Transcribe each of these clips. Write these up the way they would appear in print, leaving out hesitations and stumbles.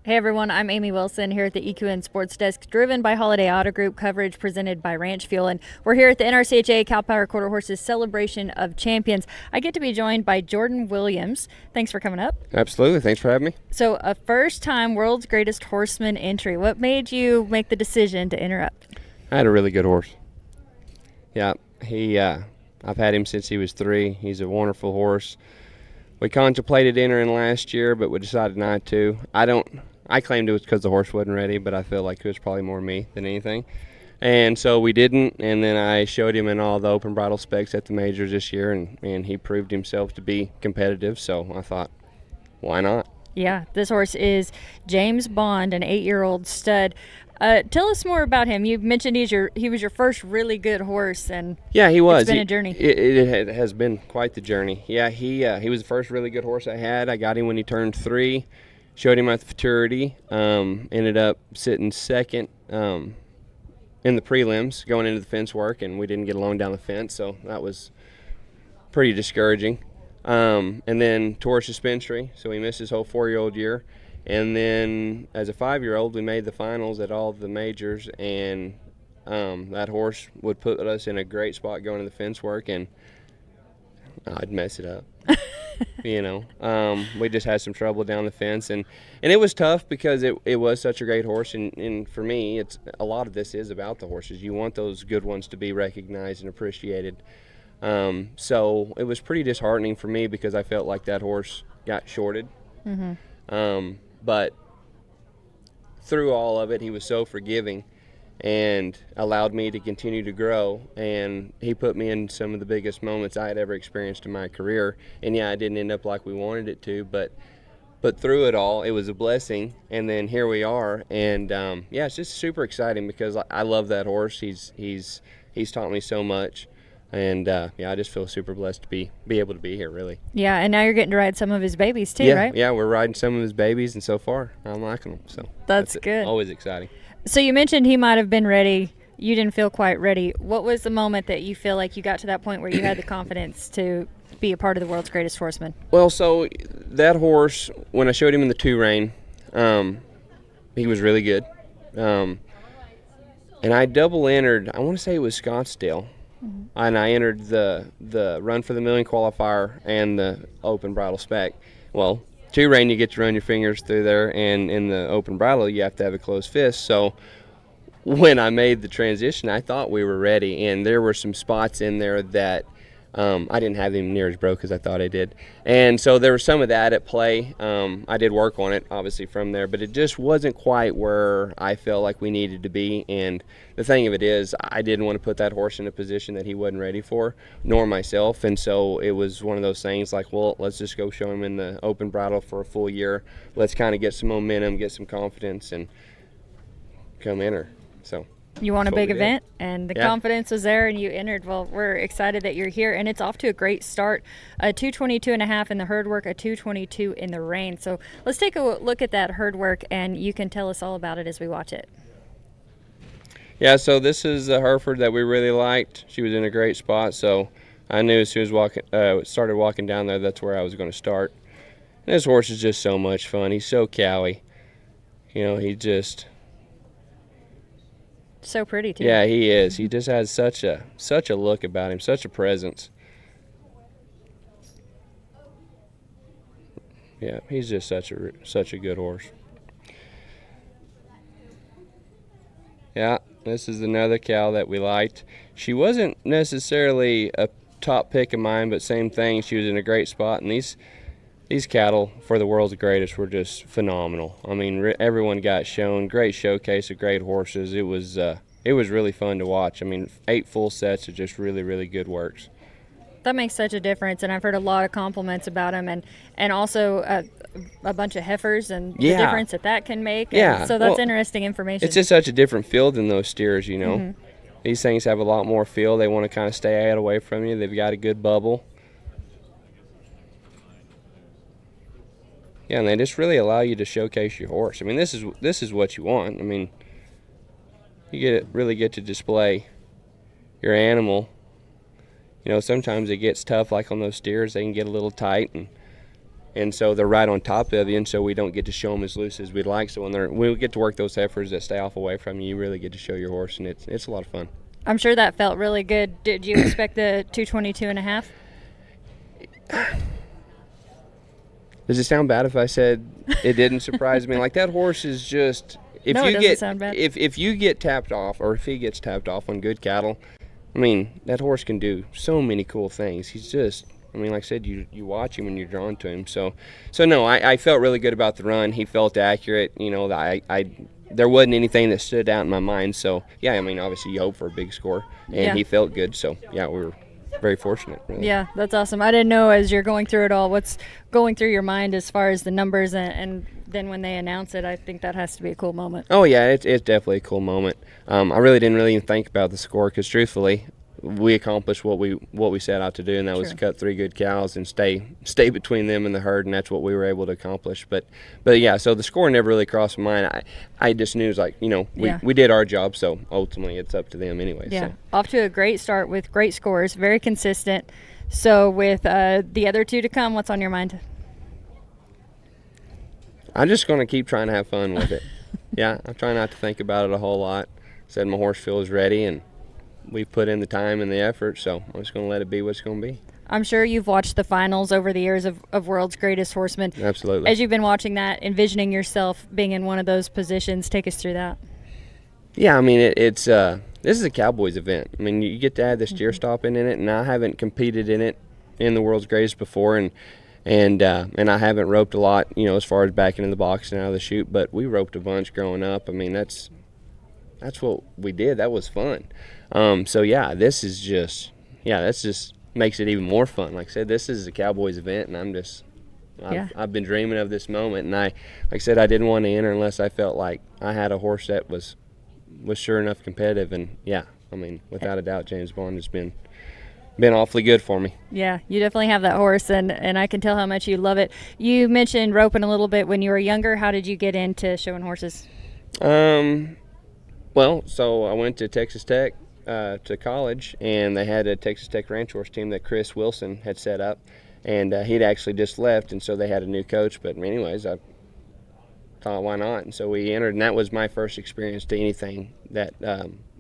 Hey everyone, I'm Amy Wilson here at the EQN Sports Desk, driven by Holiday Auto Group, coverage presented by Ranch Fuel. And we're here at the NRCHA Cal Power Quarter Horses Celebration of Champions. I get to be joined by Jordan Willliams. Thanks for coming up. Absolutely. Thanks for having me. So, a first time World's Greatest Horseman entry. What made you make the decision to enter up? I had a really good horse. Yeah, I've had him since he was 3. He's a wonderful horse. We contemplated entering last year, but we decided not to. I claimed it was because the horse wasn't ready, but I feel like it was probably more me than anything. And so we didn't, and then I showed him in all the open bridle specs at the majors this year, and he proved himself to be competitive, so I thought, why not? Yeah, this horse is James Bond, an 8-year-old stud. Tell us more about him. You mentioned he was your first really good horse, and yeah, he was. It's been a journey. It has been quite the journey. Yeah, he was the first really good horse I had. I got him when he turned 3. Showed him at the futurity. Ended up sitting second in the prelims going into the fence work, and we didn't get along down the fence, so that was pretty discouraging. And then tore suspensory, so he missed his whole 4-year-old year. And then as a 5-year-old, we made the finals at all the majors, and that horse would put us in a great spot going to the fence work, and I'd mess it up. We just had some trouble down the fence, and it was tough because it was such a great horse, and for me, it's a lot of this is about the horses. You want those good ones to be recognized and appreciated. So it was pretty disheartening for me because I felt like that horse got shorted. Mm-hmm. But through all of it, he was so forgiving and allowed me to continue to grow, and he put me in some of the biggest moments I had ever experienced in my career. And yeah, I didn't end up like we wanted it to, but through it all, it was a blessing, and then here we are. And yeah, it's just super exciting because I love that horse. He's taught me so much. And yeah, I just feel super blessed to be able to be here, really. Yeah, and now you're getting to ride some of his babies too, right? Yeah, we're riding some of his babies, and so far I'm liking them. So that's good. Always exciting. So you mentioned he might have been ready. You didn't feel quite ready. What was the moment that you feel like you got to that point where you had the confidence to be a part of the World's Greatest Horseman? Well, so that horse, when I showed him in the 2 rein, he was really good. And I double entered, I want to say it was Scottsdale. Mm-hmm. And I entered the Run for the Million qualifier and the open bridle spec. Well, 2 rein, you get to run your fingers through there, and in the open bridle, you have to have a closed fist. So when I made the transition, I thought we were ready, and there were some spots in there that I didn't have him near as broke as I thought I did. And so there was some of that at play. I did work on it, obviously, from there, but it just wasn't quite where I felt like we needed to be. And the thing of it is, I didn't want to put that horse in a position that he wasn't ready for, nor myself. And so it was one of those things like, well, let's just go show him in the open bridle for a full year. Let's kind of get some momentum, get some confidence, and come enter. So you won a big event, and the confidence was there, and you entered. Well, we're excited that you're here, and it's off to a great start. A 2:22.5 in the herd work, a 2:22 in the rein. So let's take a look at that herd work, and you can tell us all about it as we watch it. Yeah, so this is a Hereford that we really liked. She was in a great spot, so I knew as soon as started walking down there, that's where I was going to start. And this horse is just so much fun. He's so cowy. He just... So pretty too. Yeah, he is. He just has such a look about him, such a presence. Yeah, he's just such a good horse. Yeah, this is another cow that we liked. She wasn't necessarily a top pick of mine, but same thing. She was in a great spot, and these cattle for the World's Greatest were just phenomenal. I mean, everyone got shown. Great showcase of great horses. It was really fun to watch. I mean, 8 full sets of just really, really good works. That makes such a difference, and I've heard a lot of compliments about him, and also a bunch of heifers and the difference that can make. Yeah. So that's interesting information. It's just such a different field than those steers, Mm-hmm. These things have a lot more feel. They want to kind of stay out away from you. They've got a good bubble. Yeah, and they just really allow you to showcase your horse. I mean, this is what you want. I mean, you really get to display your animal. Sometimes it gets tough, like on those steers, they can get a little tight, and and so they're right on top of you, and so we don't get to show them as loose as we'd like. So when we get to work those heifers that stay off away from you, you really get to show your horse, and it's a lot of fun. I'm sure that felt really good. Did you expect the 222.5? Does it sound bad if I said it didn't surprise me? Like, that horse is just, it doesn't sound bad. If you get tapped off, or if he gets tapped off on good cattle, I mean, that horse can do so many cool things. He's just, I mean, like I said, you watch him and you're drawn to him. So no, I felt really good about the run. He felt accurate. You know, there wasn't anything that stood out in my mind. So yeah, I mean, obviously you hope for a big score, and he felt good. So yeah, we were very fortunate, really. Yeah, that's awesome. I didn't know, as you're going through it all, what's going through your mind as far as the numbers, and then when they announce it, I think that has to be a cool moment. Oh yeah, it's definitely a cool moment. I really didn't even think about the score, because truthfully, we accomplished what we set out to do, and that was to cut 3 good cows and stay between them and the herd, and that's what we were able to accomplish. But yeah, so the score never really crossed my mind. I just knew it was like, you know, we did our job, so ultimately it's up to them anyway. Yeah, so. Off to a great start with great scores, very consistent. So with the other 2 to come, what's on your mind? I'm just going to keep trying to have fun with it. Yeah, I'm trying not to think about it a whole lot. Said my horse feels ready, and we've put in the time and the effort, so I'm just going to let it be what it's going to be. I'm sure you've watched the finals over the years of World's Greatest Horseman. Absolutely. As you've been watching that, envisioning yourself being in one of those positions, take us through that. Yeah, I mean, this is a Cowboys event. I mean, you get to add the steer stopping in it, and I haven't competed in it in the World's Greatest before, and I haven't roped a lot, you know, as far as backing in the box and out of the chute, but we roped a bunch growing up. I mean, that's what we did. That was fun. So yeah, this is just, that's just makes it even more fun. Like I said, this is a Cowboys event, and I've been dreaming of this moment, and like I said, I didn't want to enter unless I felt like I had a horse that was sure enough competitive. And yeah, I mean, without a doubt, James Bond has been awfully good for me. Yeah, you definitely have that horse, and I can tell how much you love it. You mentioned roping a little bit when you were younger. How did you get into showing horses? Well, so I went to Texas Tech to college, and they had a Texas Tech ranch horse team that Chris Wilson had set up, and he'd actually just left, and so they had a new coach. But anyways, I thought, why not? And so we entered, and that was my first experience to anything that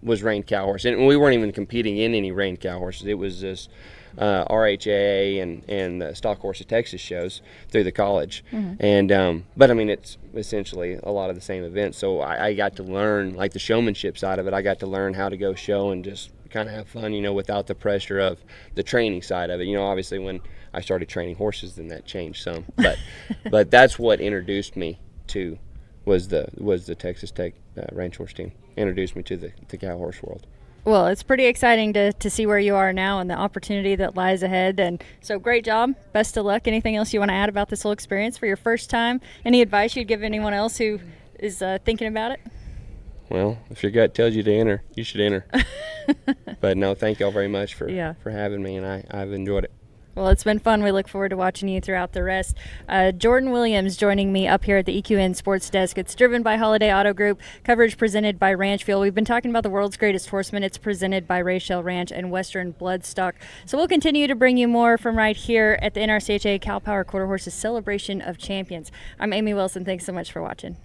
was reined cow horse. And we weren't even competing in any reined cow horses. It was just RHA and the Stock Horse of Texas shows through the college. And but I mean, it's essentially a lot of the same events. So I got to learn, like, the showmanship side of it. I got to learn how to go show and just kind of have fun, you know, without the pressure of the training side of it. You know, obviously when I started training horses, then that changed some. But that's what introduced me to was the Texas Tech ranch horse team. Introduced me to the cow horse world. Well, it's pretty exciting to see where you are now and the opportunity that lies ahead. And so great job. Best of luck. Anything else you want to add about this whole experience for your first time? Any advice you'd give anyone else who is thinking about it? Well, if your gut tells you to enter, you should enter. But no, thank y'all very much for having me, and I've enjoyed it. Well, it's been fun. We look forward to watching you throughout the rest. Jordan Willliams joining me up here at the EQN Sports Desk. It's driven by Holiday Auto Group, coverage presented by Ranch Fuel. We've been talking about the world's greatest horseman. It's presented by Rachel Ranch and Western Bloodstock. So we'll continue to bring you more from right here at the NRCHA Cow Power Quarter Horses Celebration of Champions. I'm Amy Wilson. Thanks so much for watching.